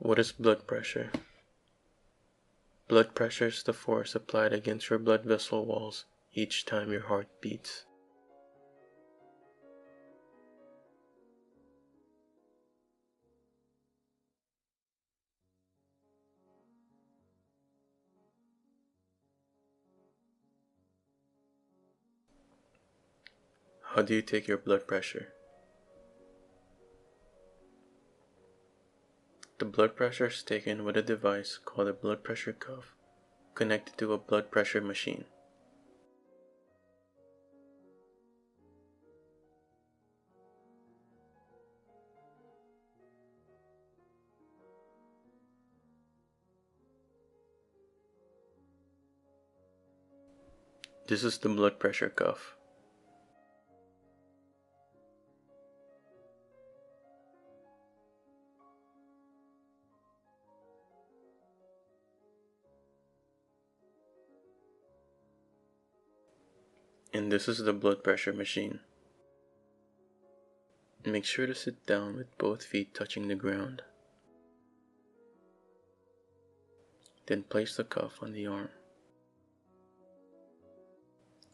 What is blood pressure? Blood pressure is the force applied against your blood vessel walls each time your heart beats. How do you take your blood pressure? The blood pressure is taken with a device called a blood pressure cuff connected to a blood pressure machine. This is the blood pressure cuff. And this is the blood pressure machine. Make sure to sit down with both feet touching the ground. Then place the cuff on the arm.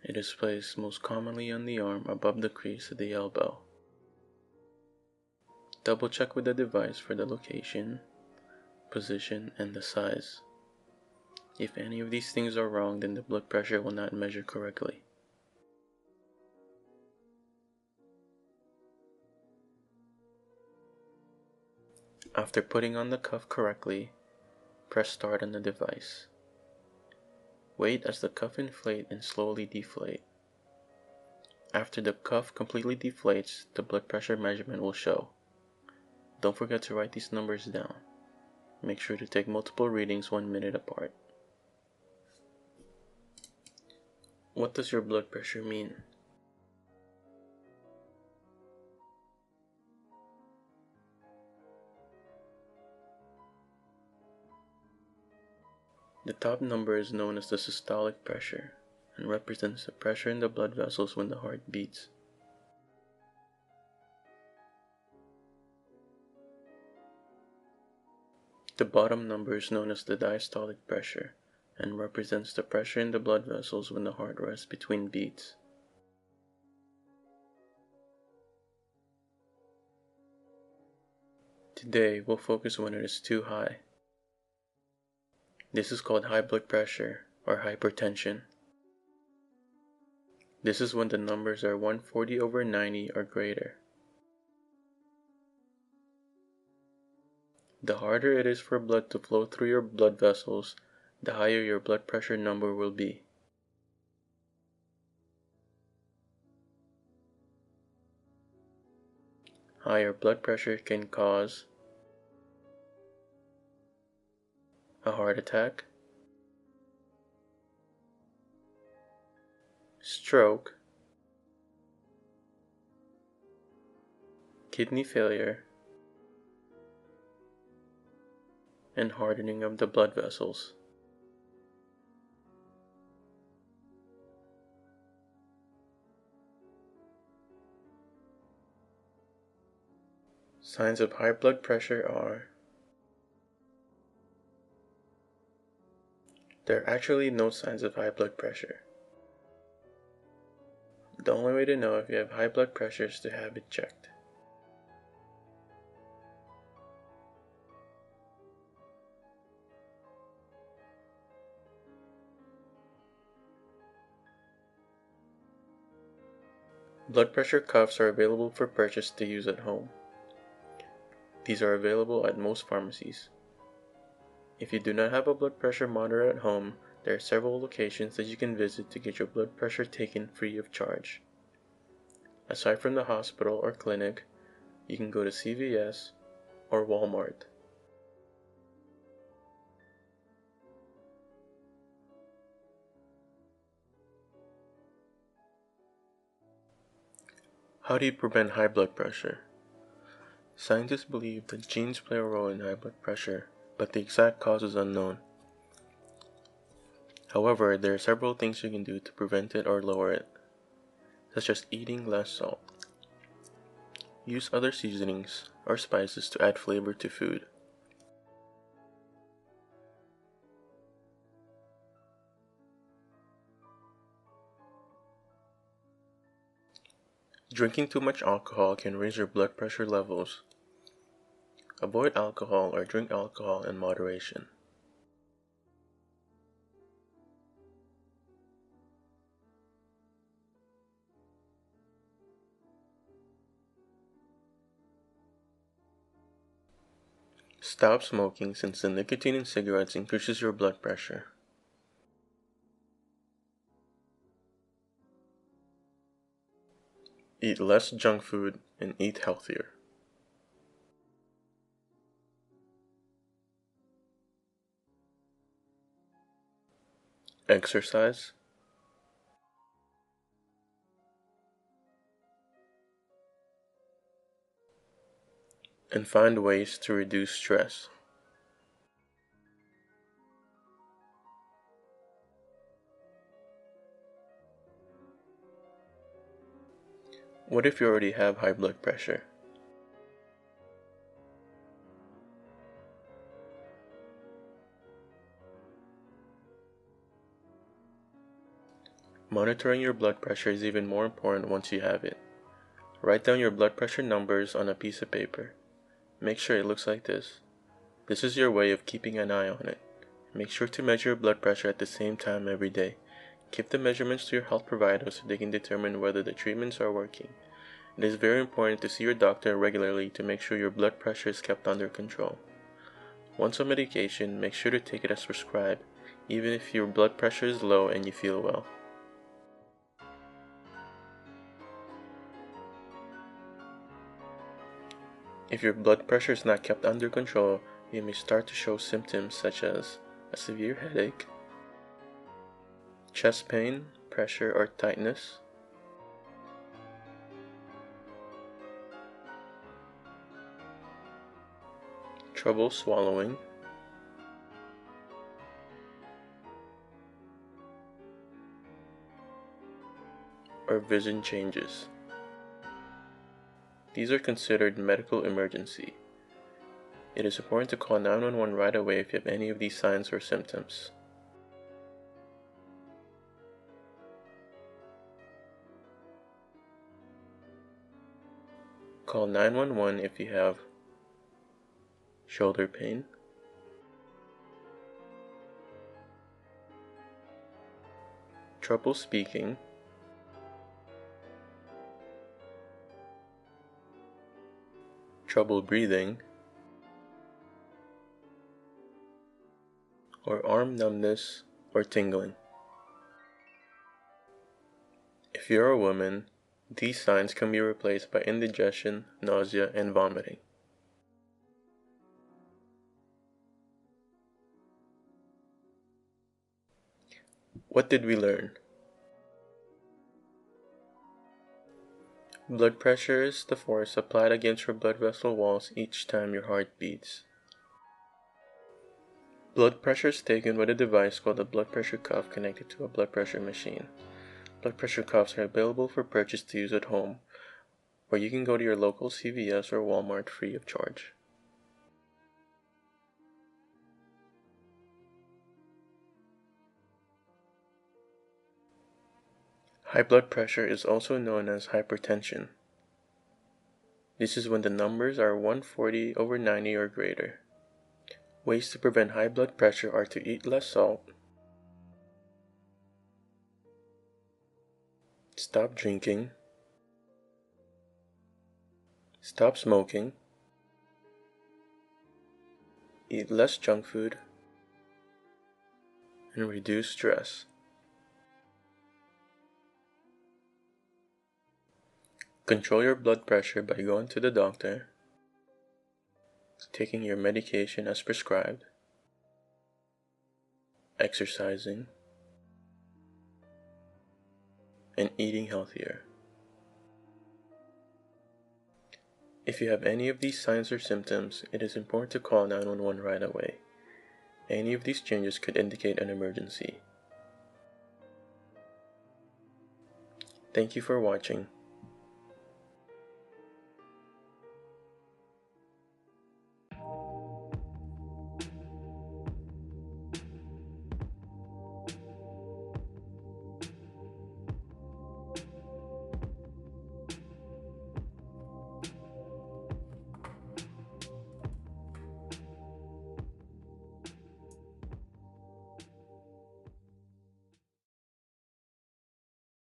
It is placed most commonly on the arm above the crease of the elbow. Double check with the device for the location, position, and the size. If any of these things are wrong, then the blood pressure will not measure correctly. After putting on the cuff correctly, press start on the device. Wait as the cuff inflates and slowly deflate. After the cuff completely deflates, the blood pressure measurement will show. Don't forget to write these numbers down. Make sure to take multiple readings 1 minute apart. What does your blood pressure mean? The top number is known as the systolic pressure and represents the pressure in the blood vessels when the heart beats. The bottom number is known as the diastolic pressure and represents the pressure in the blood vessels when the heart rests between beats. Today, we'll focus when it is too high. This is called high blood pressure or hypertension. This is when the numbers are 140/90 or greater. The harder it is for blood to flow through your blood vessels, the higher your blood pressure number will be. Higher blood pressure can cause a heart attack, stroke, kidney failure, and hardening of the blood vessels. Signs of high blood pressure are: there are actually no signs of high blood pressure. The only way to know if you have high blood pressure is to have it checked. Blood pressure cuffs are available for purchase to use at home. These are available at most pharmacies. If you do not have a blood pressure monitor at home, there are several locations that you can visit to get your blood pressure taken free of charge. Aside from the hospital or clinic, you can go to CVS or Walmart. How do you prevent high blood pressure? Scientists believe that genes play a role in high blood pressure, but the exact cause is unknown. However, there are several things you can do to prevent it or lower it, such as eating less salt. Use other seasonings or spices to add flavor to food. Drinking too much alcohol can raise your blood pressure levels. Avoid alcohol or drink alcohol in moderation. Stop smoking since the nicotine in cigarettes increases your blood pressure. Eat less junk food and eat healthier. Exercise. And find ways to reduce stress. What if you already have high blood pressure? Monitoring your blood pressure is even more important once you have it. Write down your blood pressure numbers on a piece of paper. Make sure it looks like this. This is your way of keeping an eye on it. Make sure to measure your blood pressure at the same time every day. Give the measurements to your health provider so they can determine whether the treatments are working. It is very important to see your doctor regularly to make sure your blood pressure is kept under control. Once on medication, make sure to take it as prescribed, even if your blood pressure is low and you feel well. If your blood pressure is not kept under control, you may start to show symptoms such as a severe headache, chest pain, pressure or tightness, trouble swallowing, or vision changes. These are considered medical emergency. It is important to call 911 right away if you have any of these signs or symptoms. Call 911 if you have shoulder pain, trouble speaking, trouble breathing, or arm numbness or tingling. If you're a woman, these signs can be replaced by indigestion, nausea, and vomiting. What did we learn? Blood pressure is the force applied against your blood vessel walls each time your heart beats. Blood pressure is taken with a device called a blood pressure cuff connected to a blood pressure machine. Blood pressure cuffs are available for purchase to use at home, or you can go to your local CVS or Walmart free of charge. High blood pressure is also known as hypertension. This is when the numbers are 140/90 or greater. Ways to prevent high blood pressure are to eat less salt, stop drinking, stop smoking, eat less junk food, and reduce stress. Control your blood pressure by going to the doctor, taking your medication as prescribed, exercising, and eating healthier. If you have any of these signs or symptoms, it is important to call 911 right away. Any of these changes could indicate an emergency. Thank you for watching.